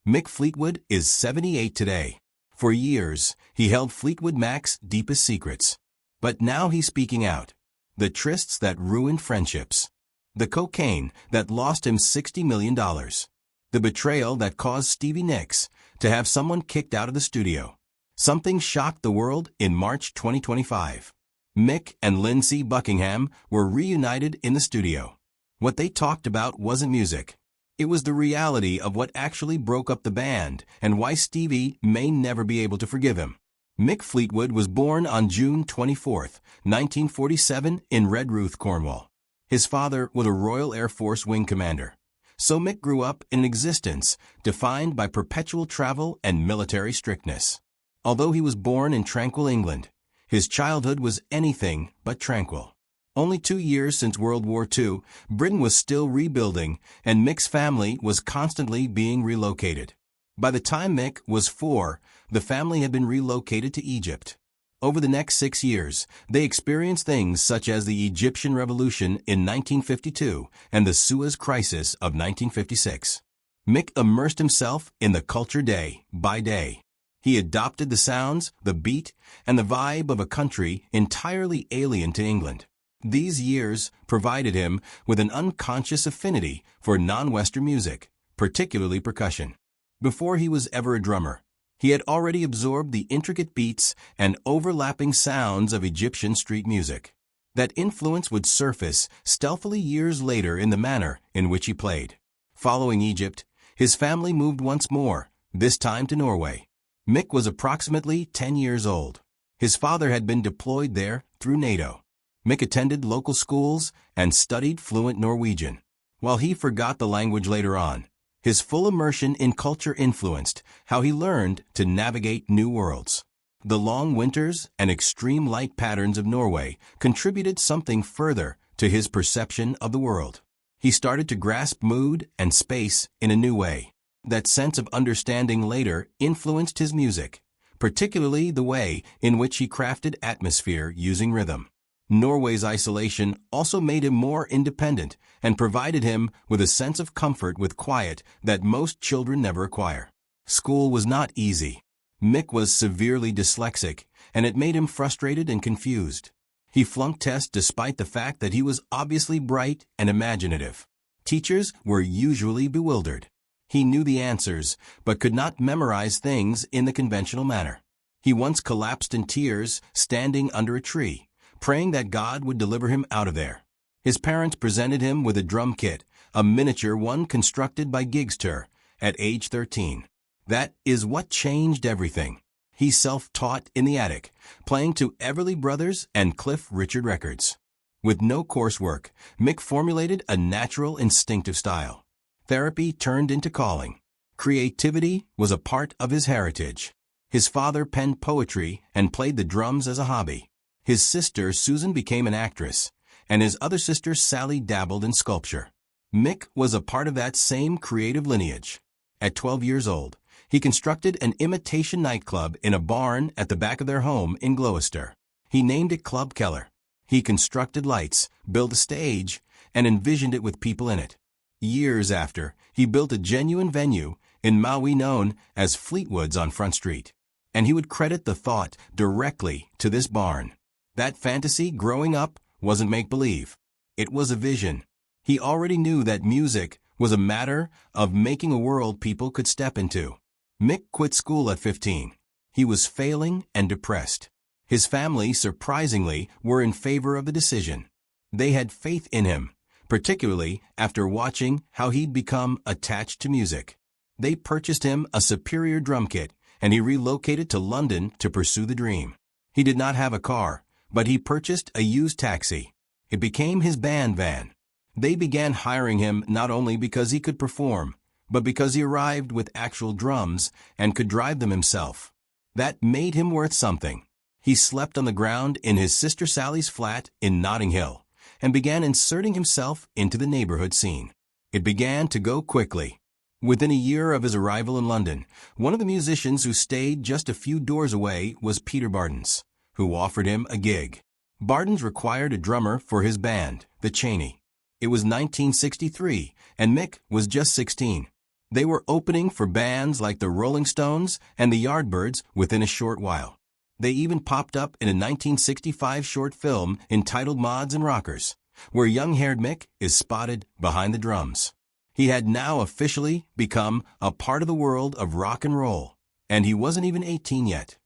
Mick Fleetwood is 78 today. For years, he held Fleetwood Mac's deepest secrets. But now he's speaking out. The trysts that ruined friendships. The cocaine that lost him $60 million. The betrayal that caused Stevie Nicks to have someone kicked out of the studio. Something shocked the world in March 2025. Mick and Lindsey Buckingham were reunited in the studio. What they talked about wasn't music. It was the reality of what actually broke up the band and why Stevie may never be able to forgive him. Mick Fleetwood was born on June 24, 1947 in Redruth, Cornwall. His father was a Royal Air Force wing commander. So Mick grew up in an existence defined by perpetual travel and military strictness. Although he was born in tranquil England, his childhood was anything but tranquil. Only 2 years since World War II, Britain was still rebuilding, and Mick's family was constantly being relocated. By the time Mick was 4, the family had been relocated to Egypt. Over the next 6 years, they experienced things such as the Egyptian Revolution in 1952 and the Suez Crisis of 1956. Mick immersed himself in the culture day by day. He adopted the sounds, the beat, and the vibe of a country entirely alien to England. These years provided him with an unconscious affinity for non-Western music, particularly percussion. Before he was ever a drummer, he had already absorbed the intricate beats and overlapping sounds of Egyptian street music. That influence would surface stealthily years later in the manner in which he played. Following Egypt, his family moved once more, this time to Norway. Mick was approximately 10 years old. His father had been deployed there through NATO. Mick attended local schools and studied fluent Norwegian. While he forgot the language later on, his full immersion in culture influenced how he learned to navigate new worlds. The long winters and extreme light patterns of Norway contributed something further to his perception of the world. He started to grasp mood and space in a new way. That sense of understanding later influenced his music, particularly the way in which he crafted atmosphere using rhythm. Norway's isolation also made him more independent and provided him with a sense of comfort with quiet that most children never acquire. School was not easy. Mick was severely dyslexic, and it made him frustrated and confused. He flunked tests despite the fact that he was obviously bright and imaginative. Teachers were usually bewildered. He knew the answers, but could not memorize things in the conventional manner. He once collapsed in tears, standing under a tree, praying that God would deliver him out of there. His parents presented him with a drum kit, a miniature one constructed by Gigster, at age 13. That is what changed everything. He self-taught in the attic, playing to Everly Brothers and Cliff Richard records. With no coursework, Mick formulated a natural, instinctive style. Therapy turned into calling. Creativity was a part of his heritage. His father penned poetry and played the drums as a hobby. His sister Susan became an actress, and his other sister Sally dabbled in sculpture. Mick was a part of that same creative lineage. At 12 years old, he constructed an imitation nightclub in a barn at the back of their home in Gloucester. He named it Club Keller. He constructed lights, built a stage, and envisioned it with people in it. Years after, he built a genuine venue in Maui known as Fleetwood's on Front Street. And he would credit the thought directly to this barn. That fantasy growing up wasn't make-believe. It was a vision. He already knew that music was a matter of making a world people could step into. Mick quit school at 15. He was failing and depressed. His family, surprisingly, were in favor of the decision. They had faith in him, particularly after watching how he'd become attached to music. They purchased him a superior drum kit, and he relocated to London to pursue the dream. He did not have a car, but he purchased a used taxi. It became his band van. They began hiring him not only because he could perform, but because he arrived with actual drums and could drive them himself. That made him worth something. He slept on the ground in his sister Sally's flat in Notting Hill and began inserting himself into the neighborhood scene. It began to go quickly. Within a year of his arrival in London, one of the musicians who stayed just a few doors away was Peter Bardens, who offered him a gig. Bardens required a drummer for his band, the Cheney. It was 1963, and Mick was just 16. They were opening for bands like the Rolling Stones and the Yardbirds within a short while. They even popped up in a 1965 short film entitled Mods and Rockers, where young-haired Mick is spotted behind the drums. He had now officially become a part of the world of rock and roll, and he wasn't even 18 yet.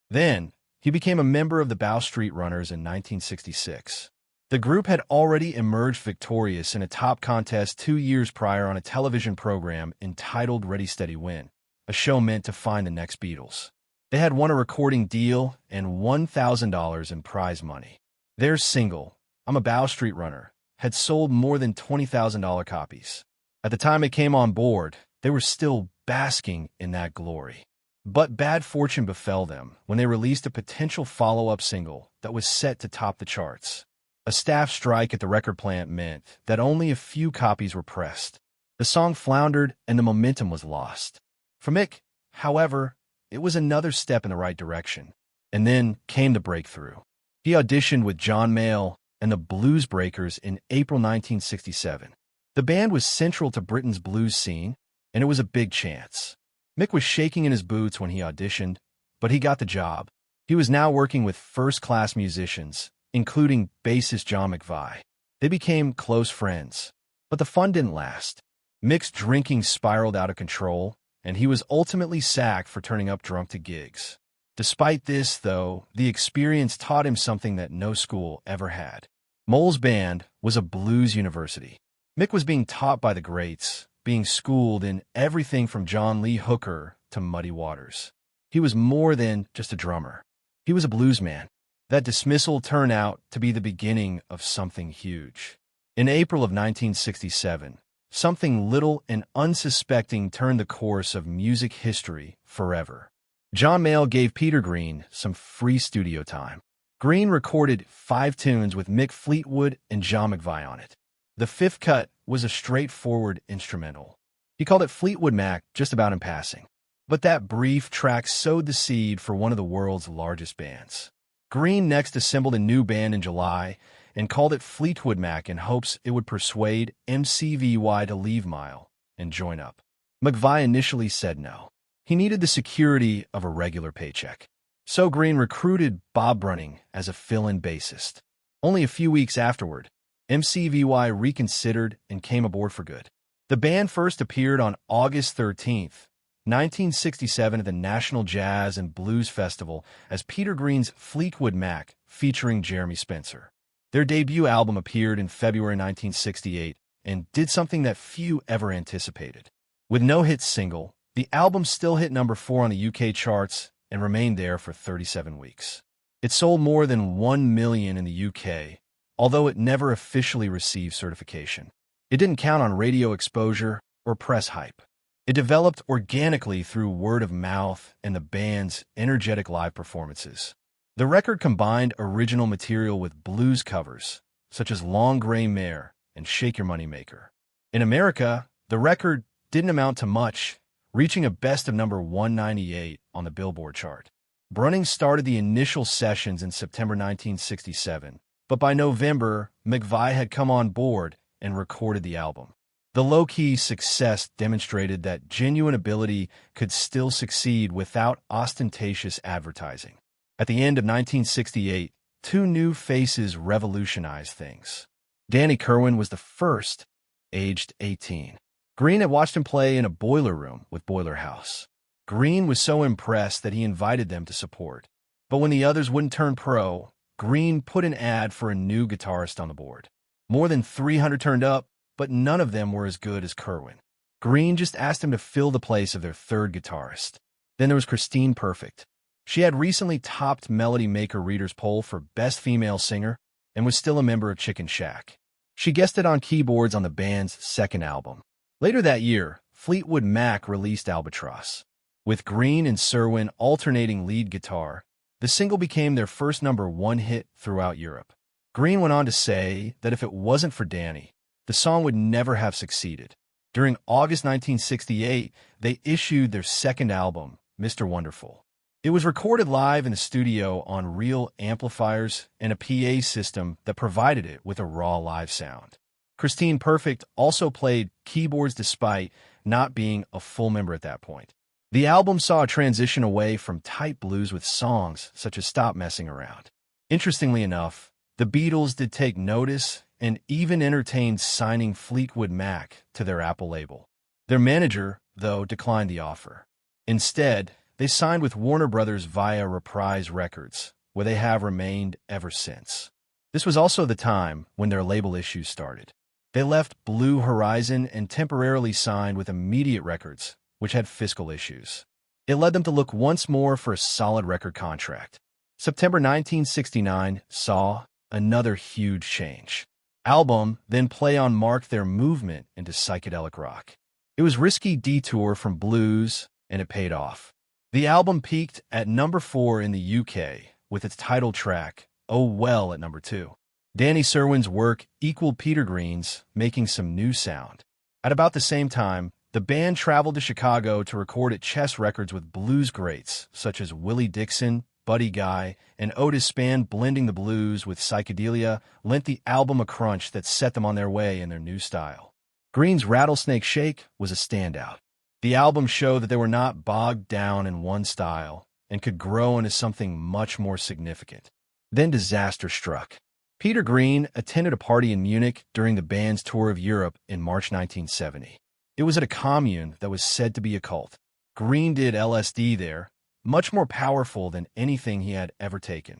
Then, he became a member of the Bow Street Runners in 1966. The group had already emerged victorious in a top contest 2 years prior on a television program entitled Ready Steady Win, a show meant to find the next Beatles. They had won a recording deal and $1,000 in prize money. Their single, I'm a Bow Street Runner, had sold more than $20,000 copies. At the time it came on board, they were still basking in that glory. But bad fortune befell them when they released a potential follow-up single that was set to top the charts. A staff strike at the record plant meant that only a few copies were pressed. The song floundered and the momentum was lost. For Mick, however, it was another step in the right direction. And then came the breakthrough. He auditioned with John Mayall and the Blues Breakers in April 1967. The band was central to Britain's blues scene, and it was a big chance. Mick was shaking in his boots when he auditioned, but he got the job. He was now working with first-class musicians, including bassist John McVie. They became close friends. But the fun didn't last. Mick's drinking spiraled out of control, and he was ultimately sacked for turning up drunk to gigs. Despite this, though, the experience taught him something that no school ever had. Mole's band was a blues university. Mick was being taught by the greats, being schooled in everything from John Lee Hooker to Muddy Waters. He was more than just a drummer. He was a blues man. That dismissal turned out to be the beginning of something huge. In April of 1967, something little and unsuspecting turned the course of music history forever. John Mayall gave Peter Green some free studio time. Green recorded 5 tunes with Mick Fleetwood and John McVie on it. The 5th cut was a straightforward instrumental. He called it Fleetwood Mac just about in passing. But that brief track sowed the seed for one of the world's largest bands. Green next assembled a new band in July and called it Fleetwood Mac in hopes it would persuade MCVY to leave Mayall and join up. McVie initially said no. He needed the security of a regular paycheck. So Green recruited Bob Brunning as a fill-in bassist. Only a few weeks afterward, MCVY reconsidered and came aboard for good. The band first appeared on August 13th, 1967 at the National Jazz and Blues Festival as Peter Green's Fleetwood Mac featuring Jeremy Spencer. Their debut album appeared in February 1968 and did something that few ever anticipated. With no hit single, the album still hit number 4 on the UK charts and remained there for 37 weeks. It sold more than 1 million in the UK, although it never officially received certification. It didn't count on radio exposure or press hype. It developed organically through word of mouth and the band's energetic live performances. The record combined original material with blues covers, such as Long Gray Mare and Shake Your Money Maker. In America, the record didn't amount to much, reaching a best of number 198 on the Billboard chart. Brunning started the initial sessions in September 1967, but by November, McVie had come on board and recorded the album. The low-key success demonstrated that genuine ability could still succeed without ostentatious advertising. At the end of 1968, 2 new faces revolutionized things. Danny Kirwan was the first, aged 18. Green had watched him play in a boiler room with Boiler House. Green was so impressed that he invited them to support. But when the others wouldn't turn pro, Green put an ad for a new guitarist on the board. More than 300 turned up, but none of them were as good as Kirwan. Green just asked him to fill the place of their 3rd guitarist. Then there was Christine Perfect. She had recently topped Melody Maker Reader's poll for Best Female Singer and was still a member of Chicken Shack. She guested on keyboards on the band's 2nd album. Later that year, Fleetwood Mac released Albatross. With Green and Serwin alternating lead guitar, the single became their first number 1 hit throughout Europe. Green went on to say that if it wasn't for Danny, the song would never have succeeded. During August 1968, they issued their 2nd album, Mr. Wonderful. It was recorded live in the studio on real amplifiers and a PA system that provided it with a raw live sound. Christine Perfect also played keyboards despite not being a full member at that point. The album saw a transition away from tight blues with songs such as Stop Messing Around. Interestingly enough, the Beatles did take notice and even entertained signing Fleetwood Mac to their Apple label. Their manager, though, declined the offer. Instead, they signed with Warner Brothers via Reprise Records, where they have remained ever since. This was also the time when their label issues started. They left Blue Horizon and temporarily signed with Immediate Records, which had fiscal issues. It led them to look once more for a solid record contract. September 1969 saw another huge change. Album, then Play On marked their movement into psychedelic rock. It was risky detour from blues, and it paid off. The album peaked at number 4 in the UK, with its title track, Oh Well, at number 2. Danny Sirwin's work equaled Peter Green's, making some new sound. At about the same time, the band traveled to Chicago to record at Chess Records with blues greats such as Willie Dixon, Buddy Guy, and Otis Spann. Blending the blues with psychedelia lent the album a crunch that set them on their way in their new style. Green's Rattlesnake Shake was a standout. The album showed that they were not bogged down in one style and could grow into something much more significant. Then disaster struck. Peter Green attended a party in Munich during the band's tour of Europe in March 1970. It was at a commune that was said to be a cult. Green did LSD there, much more powerful than anything he had ever taken.